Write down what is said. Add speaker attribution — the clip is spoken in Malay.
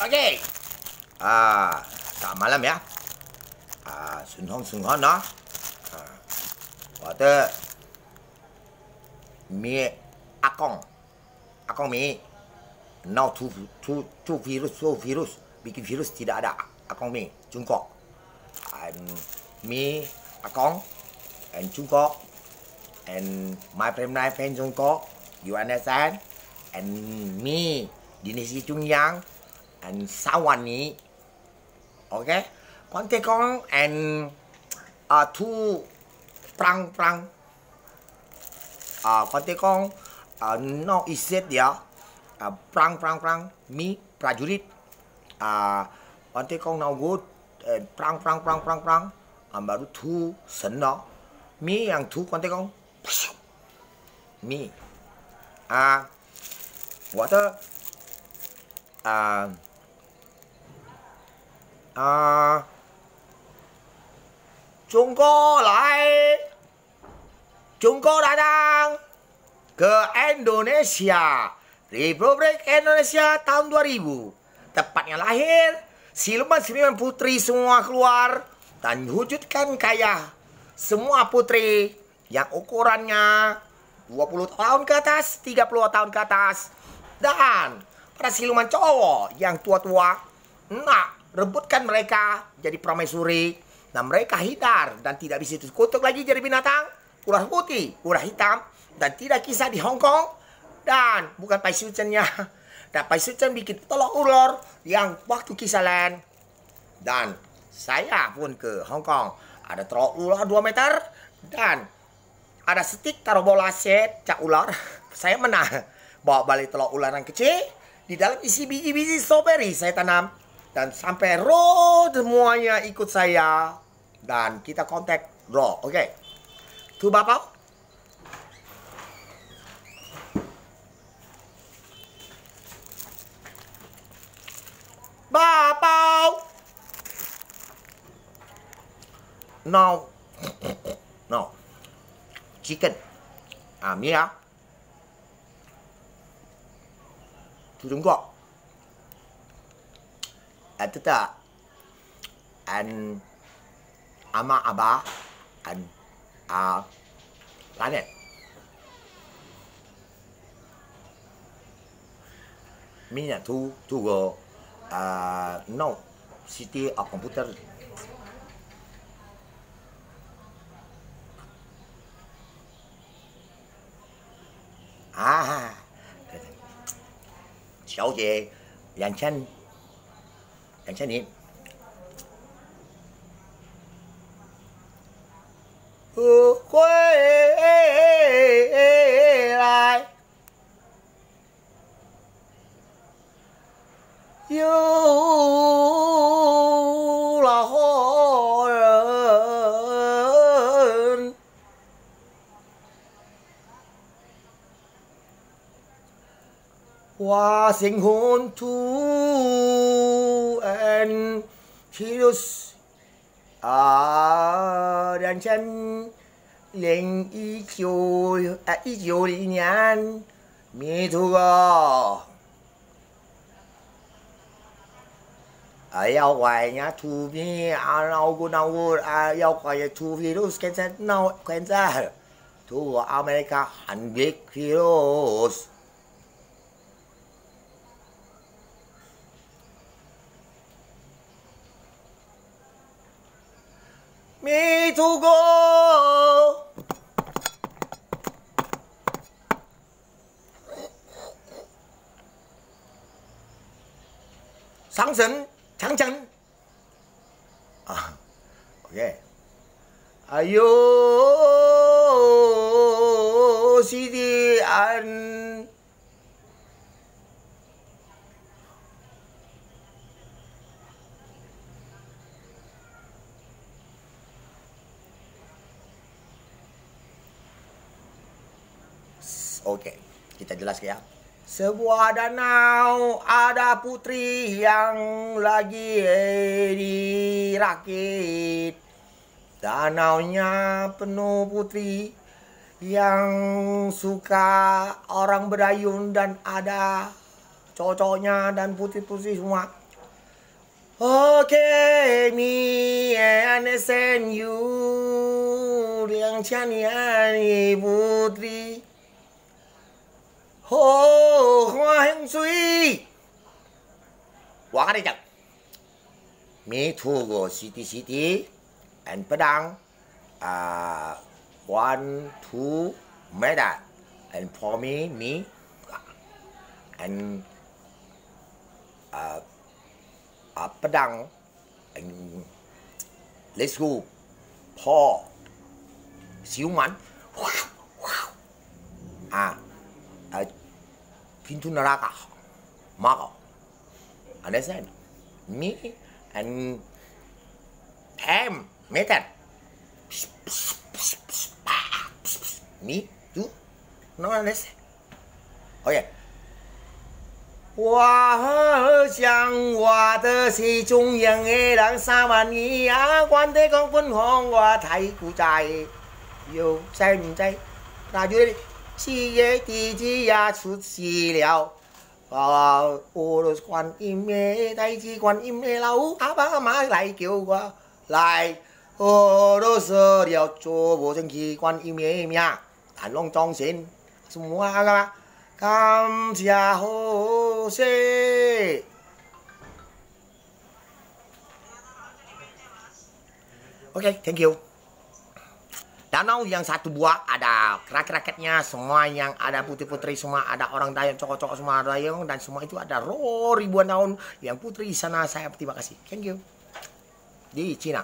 Speaker 1: Okey. Selamat malam ya. Sun Hong no. Water. Mi Akong mi. Now two virus. Bikin virus tidak ada. Akong mi Jungkook. And me Akong and Jungkook and my friend Jungkook. You understand? And me Dinesi Jungyang and Sawani. Okay? Pontekong and two Prang. Pontekong no iset ya. Prang. Me prajurit. Pontekong now good. Prang. Baru two sen no. Me yang two Pontekong. Me. Water. Jungkook datang ke Indonesia, Republik Indonesia tahun 2000. Tepatnya lahir, siluman putri semua keluar dan wujudkan kayak semua putri yang ukurannya 20 tahun ke atas, 30 tahun ke atas. Dan pada siluman cowok yang tua-tua nak rebutkan mereka jadi permaisuri, dan mereka hindar dan tidak bisa dikutuk lagi jadi binatang. Ular putih, ular hitam, dan tidak kisah di Hong Kong. Dan bukan Pai Suchennya. Dan Pai Suchen bikin telur ular yang waktu kisah land. Dan saya pun ke Hong Kong. Ada telur ular 2 meter. Dan ada stick taruh bola set cak ular. Saya menang. Bawa balik telur ular yang kecil. Di dalam isi biji-biji strawberry saya tanam. Dan sampai road semuanya ikut saya. Dan kita kontak raw. Oke. Tu bapak. Bapak. No. Chicken. Mia. Tu Jungkook. Itu tak. And ama abah. And planet. Mina to go no city of computer.小姐2000年。回来，有老人，我心魂突然virus。2019年，迷途个，妖怪呀图片老古妖怪呀图片都是现在闹现在，图阿美加很 big virus。迷途过，长城。OK。Ayo Siti An. Oke, kita jelaskan ya. Sebuah danau ada putri yang lagi dirakit. Danaunya penuh putri yang suka orang berayun dan ada cowok-cowoknya dan putri-putri semua. Okay, me understand you. Yang Chaniani Putri. Hoa heng suy. Quả đây chẳng. Me to go city and Padang. 1, 2 Medan. And for me and Padang and let's go Paul Xíu Mắn Pintu Neraka Mako. Understand? Me and Ham Medan. Me you no understand? Okay. 我想我的是中央的人3萬二啊，關地講本行我睇古仔，又知唔知？那就4月地址也出事了，我都觀音嘅弟子觀音嘅老阿爸阿媽嚟叫我嚟，我都說了做不成去觀音嘅命，但龍裝神semua噶。感謝好些。Oke, thank you. Danau yang satu buah ada rakyat-rakyatnya, semua yang ada putri-putri semua, ada orang Dayak, cowok-cowok semua Dayak, dan semua itu ada ribuan tahun yang putri di sana. Saya terima kasih. Thank you. Di Cina.